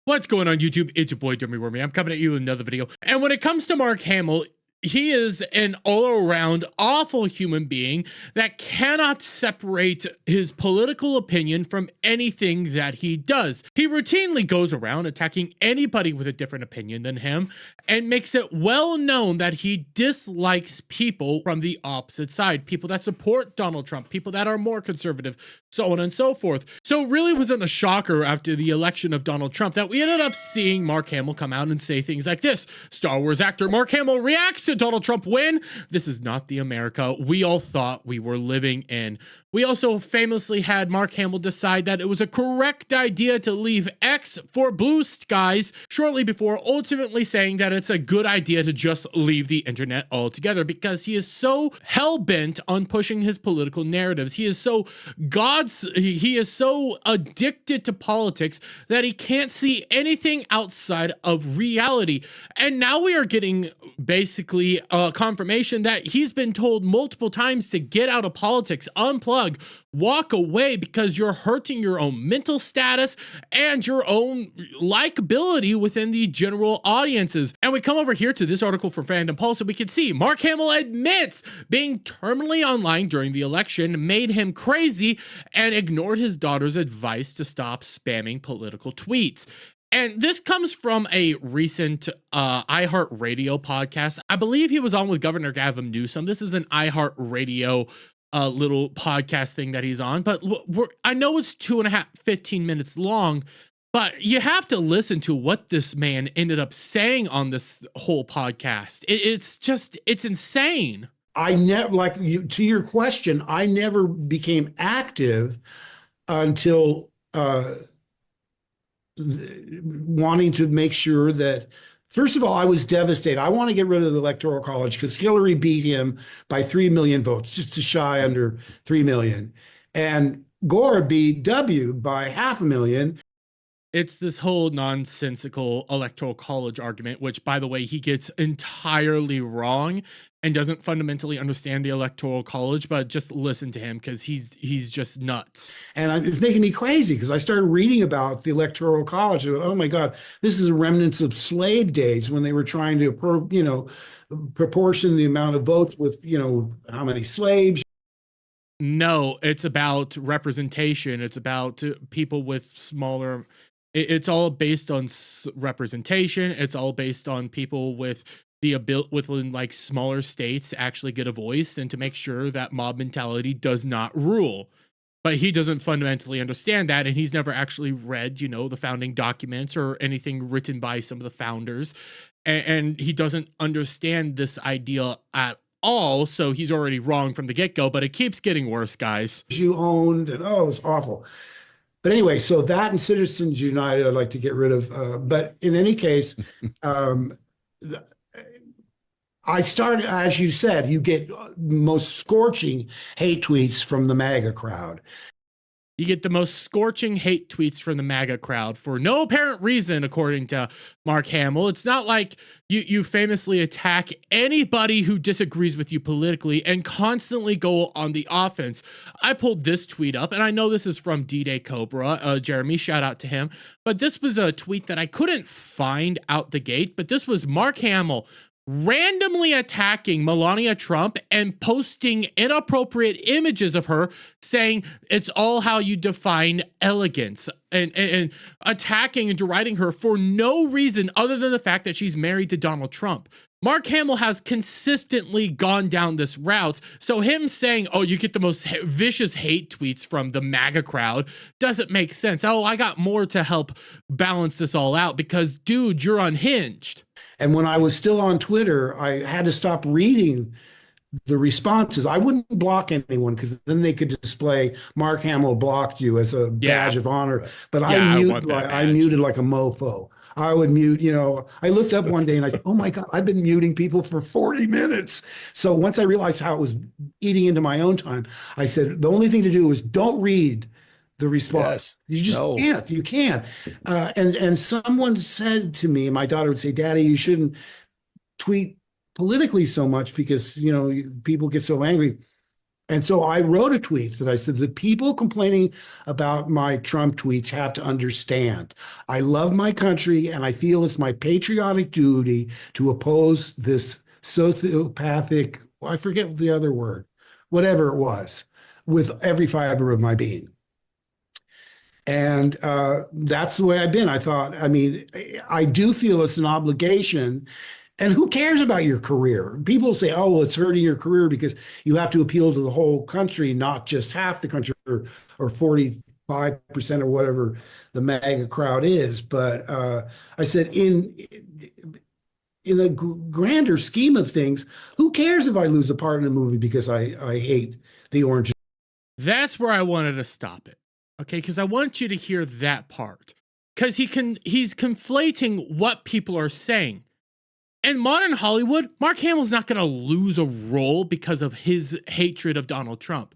What's going on YouTube? It's your boy Dummy Wormy. I'm coming at you with another video. And when it comes to Mark Hamill, he is an all-around awful human being that cannot separate his political opinion from anything that he does. He routinely goes around attacking anybody with a different opinion than him and makes it well known that he dislikes people from the opposite side, people that support Donald Trump, people that are more conservative, so on and so forth. So it really wasn't a shocker after the election of Donald Trump that we ended up seeing Mark Hamill come out and say things like this. Star Wars actor Mark Hamill reacts to Donald Trump win. This is not the America we all thought we were living in. We also famously had Mark Hamill decide that it was a correct idea to leave X for blue skies shortly before ultimately saying that it's a good idea to just leave the internet altogether because he is so hell-bent on pushing his political narratives. He is so addicted to politics that he can't see anything outside of reality. And now we are getting basically a confirmation that he's been told multiple times to get out of politics, unplug, walk away because you're hurting your own mental status and your own likability within the general audiences. And we come over here to this article from Fandom Pulse and we can see Mark Hamill admits being terminally online during the election made him crazy and ignored his daughter's advice to stop spamming political tweets. And this comes from a recent iHeartRadio podcast. I believe he was on with Governor Gavin Newsom. This is an iHeartRadio little podcast thing that he's on. But I know it's 15 minutes long, but you have to listen to what this man ended up saying on this whole podcast. It's insane. I never, like you, to your question, I never became active until wanting to make sure that, first of all, I was devastated. I want to get rid of the Electoral College because Hillary beat him by 3 million votes, just a shy under 3 million. And Gore beat W by 500,000. It's this whole nonsensical Electoral College argument, which, by the way, he gets entirely wrong and doesn't fundamentally understand the Electoral College, but just listen to him because he's just nuts. And it's making me crazy because I started reading about the Electoral College. And, oh my God, this is remnants of slave days when they were trying to, proportion the amount of votes with, how many slaves. No, it's about representation. It's about people with smaller. It's all based on representation. It's all based on people with the ability within like smaller states actually get a voice and to make sure that mob mentality does not rule. But he doesn't fundamentally understand that, and he's never actually read, the founding documents or anything written by some of the founders, and he doesn't understand this idea at all. So he's already wrong from the get-go. But it keeps getting worse, guys. You owned, and it was awful. But anyway, so that and Citizens United, I'd like to get rid of. But in any case, I started, as you said, you get most scorching hate tweets from the MAGA crowd. You get the most scorching hate tweets from the MAGA crowd for no apparent reason, according to Mark Hamill. It's not like you famously attack anybody who disagrees with you politically and constantly go on the offense. I pulled this tweet up, and I know this is from D-Day Cobra. Jeremy, shout out to him. But this was a tweet that I couldn't find out the gate, but this was Mark Hamill randomly attacking Melania Trump and posting inappropriate images of her, saying it's all how you define elegance, and attacking and deriding her for no reason other than the fact that she's married to Donald Trump. Mark Hamill has consistently gone down this route, so him saying, oh, you get the most vicious hate tweets from the MAGA crowd doesn't make sense. Oh, I got more to help balance this all out because, dude, you're unhinged. And when I was still on Twitter, I had to stop reading the responses. I wouldn't block anyone because then they could display Mark Hamill blocked you as a badge of honor. But I muted like a mofo. I would mute, I looked up one day and I said, oh my God, I've been muting people for 40 minutes. So once I realized how it was eating into my own time, I said, the only thing to do is don't read the response. Yes. You just can't. You can't. And someone said to me, my daughter would say, Daddy, you shouldn't tweet politically so much because, people get so angry. And so I wrote a tweet that I said, the people complaining about my Trump tweets have to understand. I love my country and I feel it's my patriotic duty to oppose this sociopathic, I forget the other word, whatever it was, with every fiber of my being. And that's the way I've been. I thought, I mean, I do feel it's an obligation. And who cares about your career? People say, oh, well, it's hurting your career because you have to appeal to the whole country, not just half the country or 45% or whatever the MAGA crowd is. But I said, in a grander scheme of things, who cares if I lose a part in the movie because I hate the orange? That's where I wanted to stop it. Okay, because I want you to hear that part. Because he's conflating what people are saying. In modern Hollywood, Mark Hamill's not going to lose a role because of his hatred of Donald Trump.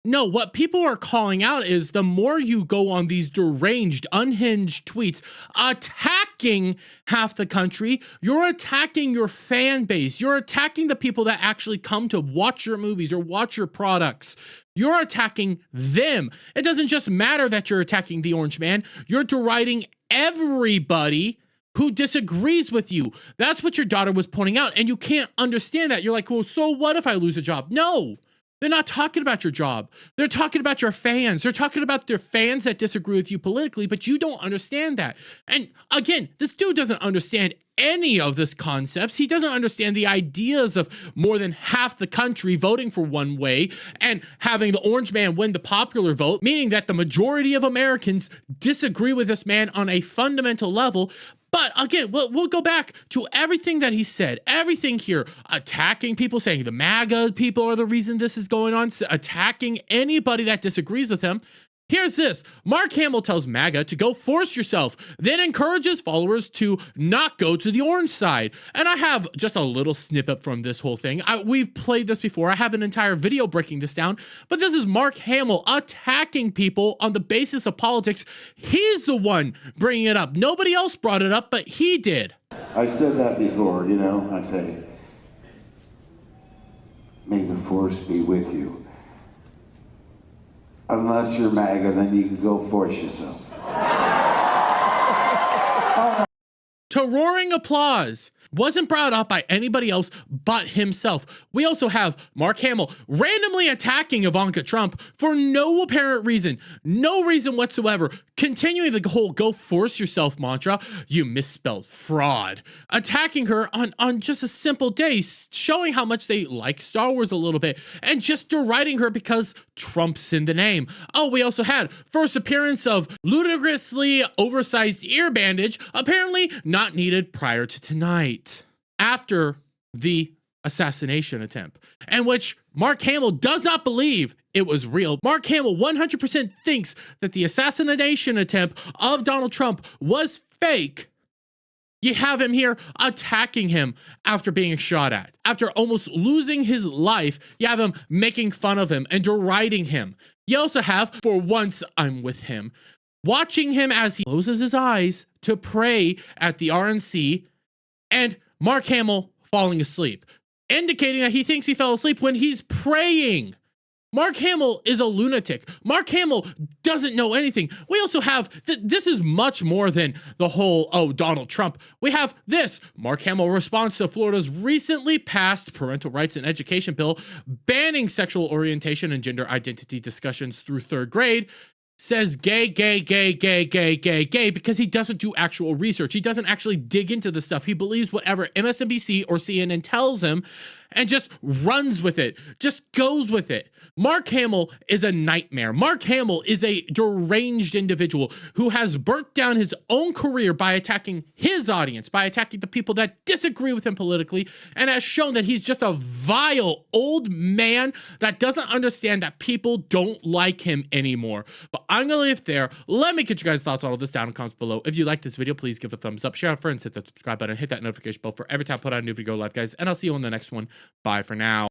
No, what people are calling out is the more you go on these deranged, unhinged tweets attacking half the country, you're attacking your fan base. You're attacking the people that actually come to watch your movies or watch your products. You're attacking them. It doesn't just matter that you're attacking the orange man. You're deriding everybody who disagrees with you. That's what your daughter was pointing out, and you can't understand that. You're like, well, so what if I lose a job? No. They're not talking about your job. They're talking about your fans. They're talking about their fans that disagree with you politically, but you don't understand that. And again, this dude doesn't understand any of this concepts. He doesn't understand the ideas of more than half the country voting for one way and having the orange man win the popular vote, meaning that the majority of Americans disagree with this man on a fundamental level. But again, we'll go back to everything that he said, everything here, attacking people, saying the MAGA people are the reason this is going on, attacking anybody that disagrees with him. Here's this. Mark Hamill tells MAGA to go force yourself, then encourages followers to not go to the orange side. And I have just a little snippet from this whole thing. We've played this before. I have an entire video breaking this down. But this is Mark Hamill attacking people on the basis of politics. He's the one bringing it up. Nobody else brought it up, but he did. I said that before, you know. I say, may the force be with you. Unless you're MAGA, then you can go force yourself. To roaring applause. Wasn't brought up by anybody else but himself. We also have Mark Hamill randomly attacking Ivanka Trump for no apparent reason. No reason whatsoever. Continuing the whole go force yourself mantra. You misspelled fraud. Attacking her on just a simple day. Showing how much they like Star Wars a little bit. And just deriding her because Trump's in the name. Oh, we also had first appearance of ludicrously oversized ear bandage. Apparently not needed prior to tonight. After the assassination attempt, and which Mark Hamill does not believe it was real. Mark Hamill 100% thinks that the assassination attempt of Donald Trump was fake. You have him here attacking him after being shot at. After almost losing his life, you have him making fun of him and deriding him. You also have, for once I'm with him, watching him as he closes his eyes to pray at the RNC, and Mark Hamill falling asleep, indicating that he thinks he fell asleep when he's praying. Mark Hamill is a lunatic. Mark Hamill doesn't know anything. We also have, this is much more than the whole, oh, Donald Trump. We have this. Mark Hamill responds to Florida's recently passed parental rights and education bill banning sexual orientation and gender identity discussions through 3rd grade. Says gay, because he doesn't do actual research. He doesn't actually dig into the stuff. He believes whatever MSNBC or CNN tells him and just runs with it, just goes with it. Mark Hamill is a nightmare. Mark Hamill is a deranged individual who has burnt down his own career by attacking his audience, by attacking the people that disagree with him politically, and has shown that he's just a vile old man that doesn't understand that people don't like him anymore. But I'm going to leave it there. Let me get you guys' thoughts on all this down in the comments below. If you like this video, please give it a thumbs up, share it with friends, hit that subscribe button, hit that notification bell for every time I put out a new video live, guys, and I'll see you on the next one. Bye for now.